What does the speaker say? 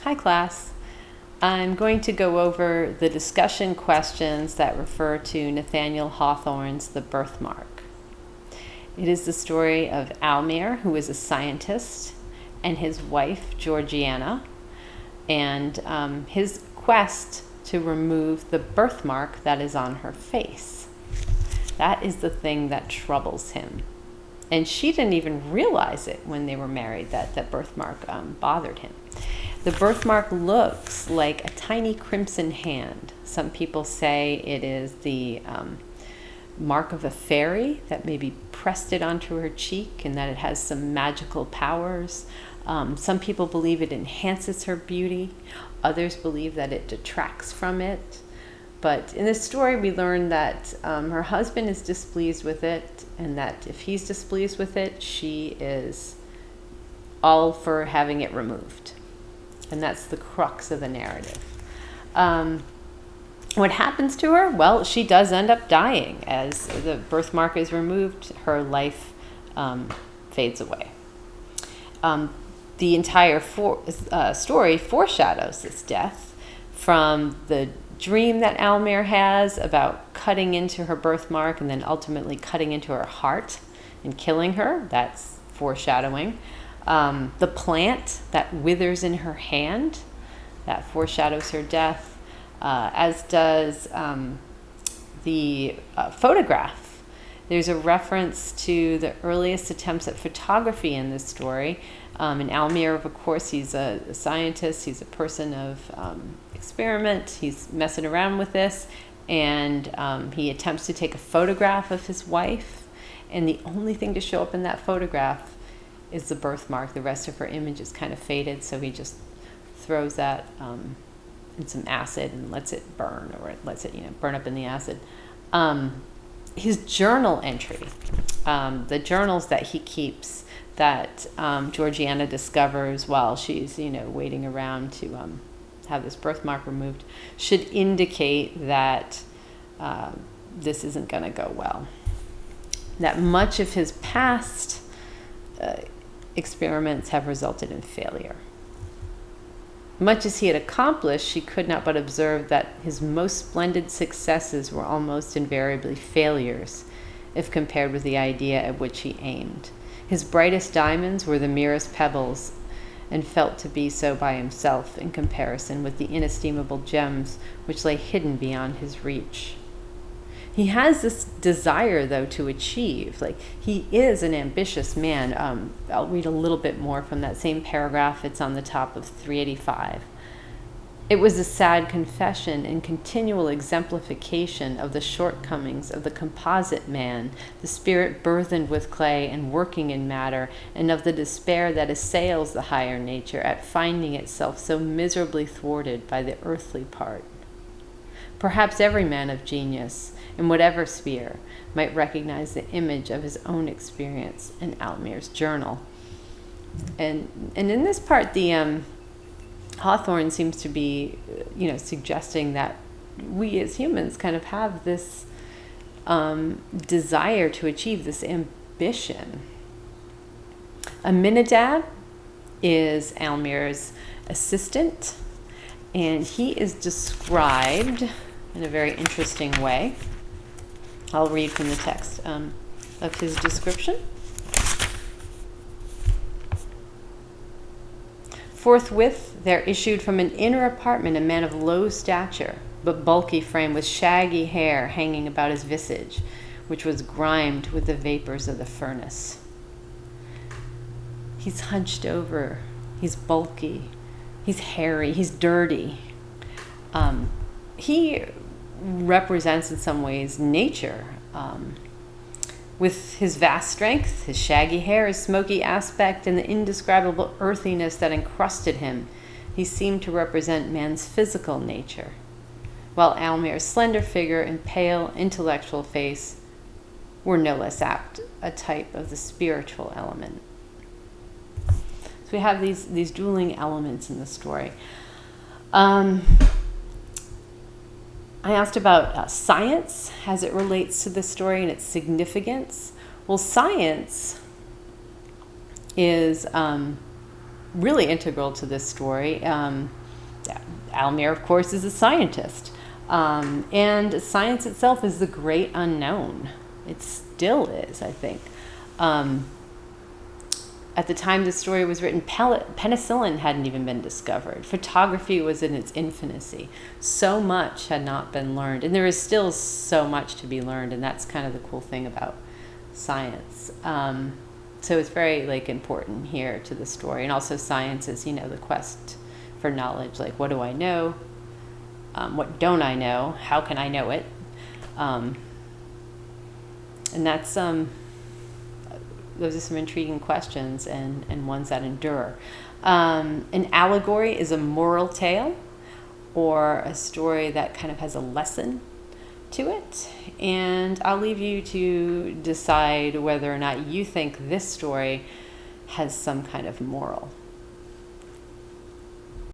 Hi class. I'm going to go over the discussion questions that refer to Nathaniel Hawthorne's The Birthmark. It is the story of Almir, who is a scientist, and his wife, Georgiana, and his quest to remove the birthmark that is on her face. That is the thing that troubles him. And she didn't even realize it when they were married, that birthmark bothered him. The birthmark looks like a tiny crimson hand. Some people say it is the mark of a fairy that maybe pressed it onto her cheek and that it has some magical powers. Some people believe it enhances her beauty. Others believe that it detracts from it. But in this story, we learn that her husband is displeased with it, and that if he's displeased with it, she is all for having it removed. And that's the crux of the narrative. What happens to her? Well, she does end up dying. As the birthmark is removed, her life fades away. The entire story foreshadows this death from the dream that Almir has about cutting into her birthmark and then ultimately cutting into her heart and killing her. That's foreshadowing. The plant that withers in her hand, that foreshadows her death, as does the photograph. There's a reference to the earliest attempts at photography in this story. And Almir, of course, he's a scientist, he's a person of experiment, he's messing around with this, and he attempts to take a photograph of his wife, and the only thing to show up in that photograph is the birthmark. The rest of her image is kind of faded, so he just throws that in some acid and lets it burn, or lets it burn up in the acid. His journal entry, the journals that he keeps that Georgiana discovers while she's waiting around to have this birthmark removed, should indicate that this isn't going to go well. That much of his past experiments have resulted in failure. Much as he had accomplished, she could not but observe that his most splendid successes were almost invariably failures if compared with the idea at which he aimed. His brightest diamonds were the merest pebbles, and felt to be so by himself in comparison with the inestimable gems which lay hidden beyond his reach. He has this desire, though, to achieve. He is an ambitious man. I'll read a little bit more from that same paragraph. It's on the top of 385. It was a sad confession and continual exemplification of the shortcomings of the composite man, the spirit burthened with clay and working in matter, and of the despair that assails the higher nature at finding itself so miserably thwarted by the earthly part. Perhaps every man of genius, in whatever sphere, might recognize the image of his own experience in Almir's journal. And in this part, the Hawthorne seems to be, suggesting that we as humans kind of have this desire to achieve, this ambition. Aminadab is Almir's assistant, and he is described in a very interesting way. I'll read from the text of his description. Forthwith there issued from an inner apartment a man of low stature, but bulky frame, with shaggy hair hanging about his visage, which was grimed with the vapors of the furnace. He's hunched over, he's bulky, he's hairy, he's dirty. He represents in some ways nature. With his vast strength, his shaggy hair, his smoky aspect, and the indescribable earthiness that encrusted him, he seemed to represent man's physical nature, while Almir's slender figure and pale, intellectual face were no less apt a type of the spiritual element. So we have these dueling elements in the story. I asked about science as it relates to this story and its significance. Well, science is really integral to this story. Almir, of course, is a scientist. And science itself is the great unknown. It still is, I think. At the time the story was written, penicillin hadn't even been discovered. Photography was in its infancy. So much had not been learned. And there is still so much to be learned, and that's kind of the cool thing about science. So it's very important here to the story. And also science is, the quest for knowledge. Like, what do I know? What don't I know? How can I know it? And that's those are some intriguing questions and ones that endure. An allegory is a moral tale or a story that kind of has a lesson to it. And I'll leave you to decide whether or not you think this story has some kind of moral.